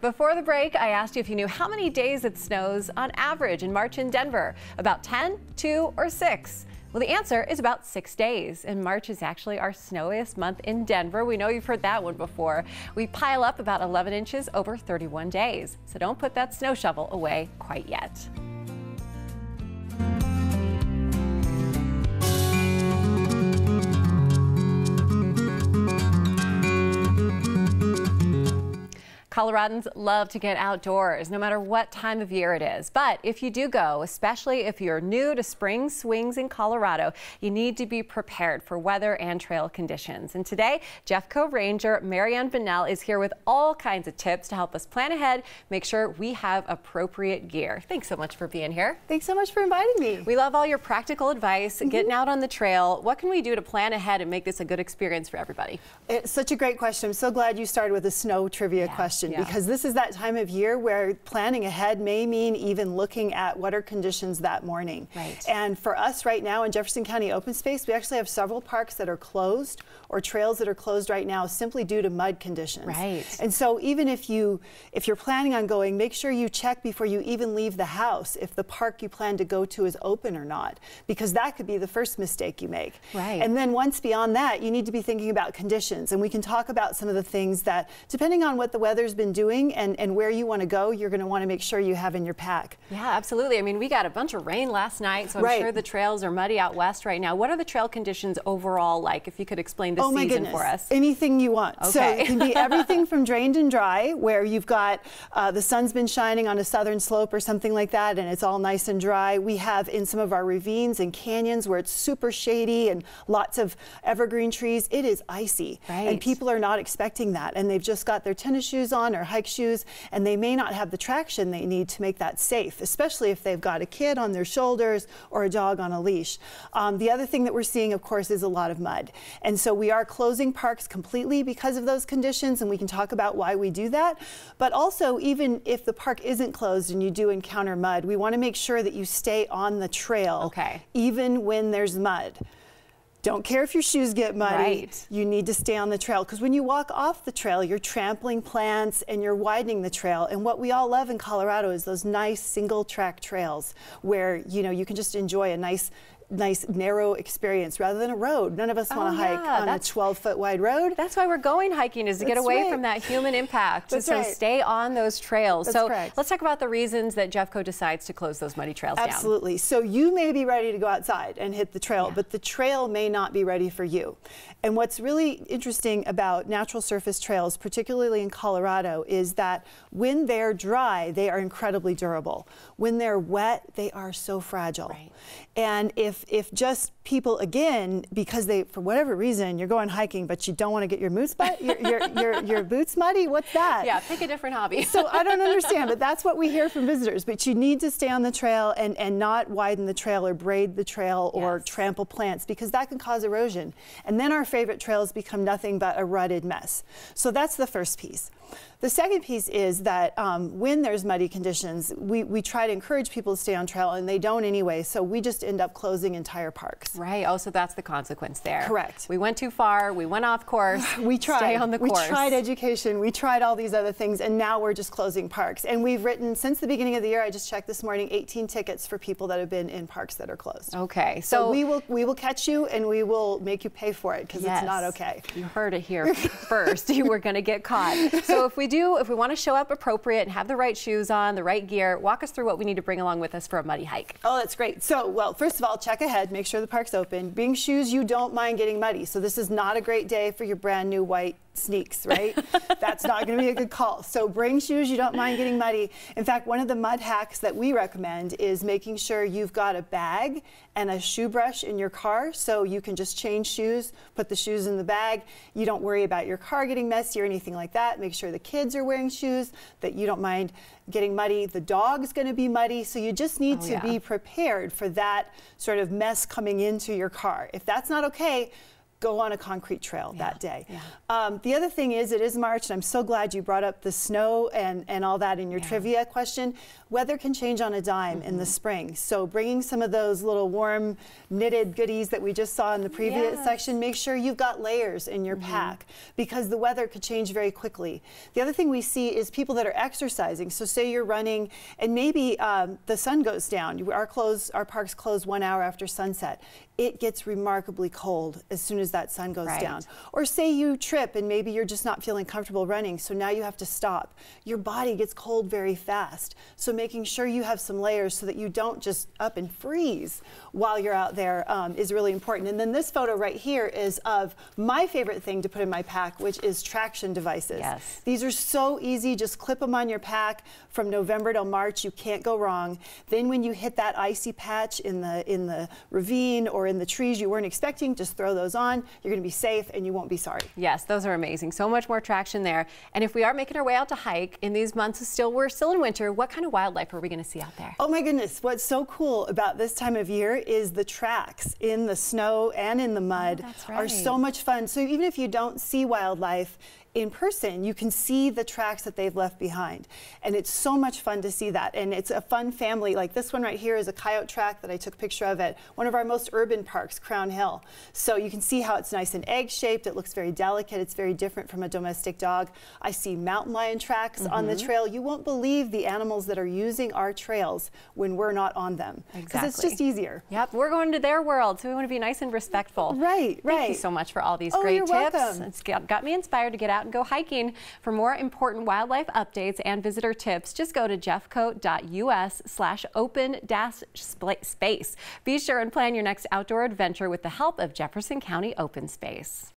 Before the break, I asked you if you knew how many days it snows on average in March in Denver. About 10, 2, or 6? Well, the answer is about 6 days, and March is actually our snowiest month in Denver. We know you've heard that one before. We pile up about 11 inches over 31 days, so don't put that snow shovel away quite yet. Coloradans love to get outdoors, no matter what time of year it is. But if you do go, especially if you're new to spring swings in Colorado, you need to be prepared for weather and trail conditions. And today, Jeffco Ranger Bonnell is here with all kinds of tips to help us plan ahead, make sure we have appropriate gear. Thanks so much for being here. Thanks so much for inviting me. We love all your practical advice, getting out on the trail. What can we do to plan ahead and make this a good experience for everybody? It's such a great question. I'm so glad you started with a snow trivia question. Because this is that time of year where planning ahead may mean even looking at what are conditions that morning. Right. And for us right now in Jefferson County open space, we actually have several parks that are closed or trails that are closed right now simply due to mud conditions. Right. And so even if you're planning on going, make sure you check before you even leave the house if the park you plan to go to is open or not, because that could be the first mistake you make. Right. And then once beyond that, you need to be thinking about conditions, and we can talk about some of the things that, depending on what the weather's been doing and where you want to go, you're going to want to make sure you have in your pack. Yeah, absolutely. I mean, we got a bunch of rain last night, so I'm sure the trails are muddy out west right now. What are the trail conditions overall like, if you could explain the season for us? Anything you want. Okay. So it can be everything from drained and dry, where you've got the sun's been shining on a southern slope or something like that, and it's all nice and dry. We have in some of our ravines and canyons where it's super shady and lots of evergreen trees, it is icy. Right. And people are not expecting that, and they've just got their tennis shoes on or hike shoes, and they may not have the traction they need to make that safe, especially if they've got a kid on their shoulders or a dog on a leash. The other thing that we're seeing, of course, is a lot of mud. And so we are closing parks completely because of those conditions, and we can talk about why we do that. But also, even if the park isn't closed and you do encounter mud, we want to make sure that you stay on the trail, even when there's mud. Don't care if your shoes get muddy, you need to stay on the trail, because when you walk off the trail, you're trampling plants and you're widening the trail. And what we all love in Colorado is those nice single track trails where, you know, you can just enjoy a nice narrow experience rather than a road. None of us want to hike on a 12-foot wide road. That's why we're going hiking, is to get away from that human impact. So stay on those trails. Let's talk about the reasons that Jeffco decides to close those muddy trails down. Absolutely. So you may be ready to go outside and hit the trail, but the trail may not be ready for you. And what's really interesting about natural surface trails, particularly in Colorado, is that when they're dry, they are incredibly durable. When they're wet, they are so fragile. And if just people, again, because they, for whatever reason, you're going hiking, but you don't want to get your your boots muddy, what's that? Yeah, pick a different hobby. So I don't understand, but that's what we hear from visitors. But you need to stay on the trail and not widen the trail or braid the trail or trample plants, because that can cause erosion. And then our favorite trails become nothing but a rutted mess. So that's the first piece. The second piece is that when there's muddy conditions, we try to encourage people to stay on trail, and they don't anyway, so we just end up closing entire parks. Right. Oh, so that's the consequence there. Correct. We went too far. We went off course. We tried. Stay on the course. We tried education. We tried all these other things, and now we're just closing parks. And we've written, since the beginning of the year, I just checked this morning, 18 tickets for people that have been in parks that are closed. Okay. So we will catch you, and we will make you pay for it, because it's not okay. You heard it here first. You were going to get caught. So if we want to show up appropriate and have the right shoes on, the right gear, walk us through what we need to bring along with us for a muddy hike. Oh, that's great. So, well, first of all, check ahead, make sure the park's open. Bring shoes you don't mind getting muddy. So this is not a great day for your brand new white sneaks, right? That's not going to be a good call. So bring shoes you don't mind getting muddy. In fact, one of the mud hacks that we recommend is making sure you've got a bag and a shoe brush in your car, so you can just change shoes, put the shoes in the bag. You don't worry about your car getting messy or anything like that. Make sure the kids are wearing shoes that you don't mind getting muddy. The dog's going to be muddy, so you just need to be prepared for that sort of mess coming into your car. If that's not okay, go on a concrete trail that day. Yeah. The other thing is, it is March, and I'm so glad you brought up the snow and all that in your trivia question. Weather can change on a dime in the spring, so bringing some of those little warm knitted goodies that we just saw in the previous section, make sure you've got layers in your pack, because the weather could change very quickly. The other thing we see is people that are exercising. So say you're running and maybe the sun goes down. Our parks close 1 hour after sunset. It gets remarkably cold as soon as that sun goes down. Or say you trip and maybe you're just not feeling comfortable running, so now you have to stop. Your body gets cold very fast. So making sure you have some layers so that you don't just up and freeze while you're out there is really important. And then this photo right here is of my favorite thing to put in my pack, which is traction devices. Yes. These are so easy. Just clip them on your pack from November till March. You can't go wrong. Then when you hit that icy patch in the ravine or in the trees you weren't expecting, just throw those on. You're going to be safe and you won't be sorry. Yes, those are amazing. So much more traction there. And if we are making our way out to hike in these months, we're still in winter, what kind of wildlife are we going to see out there? Oh my goodness, what's so cool about this time of year is the tracks in the snow and in the mud are so much fun. So even if you don't see wildlife in person, you can see the tracks that they've left behind. And it's so much fun to see that. And it's a fun family. Like this one right here is a coyote track that I took a picture of at one of our most urban parks, Crown Hill. So you can see how it's nice and egg-shaped. It looks very delicate. It's very different from a domestic dog. I see mountain lion tracks on the trail. You won't believe the animals that are using our trails when we're not on them. Because it's just easier. Yep, we're going to their world, so we want to be nice and respectful. Right. Thank you so much for all these great tips. Welcome. It's got me inspired to get out and go hiking. For more important wildlife updates and visitor tips, just go to jeffcoat.us/open-space. Be sure and plan your next outdoor adventure with the help of Jefferson County Open Space.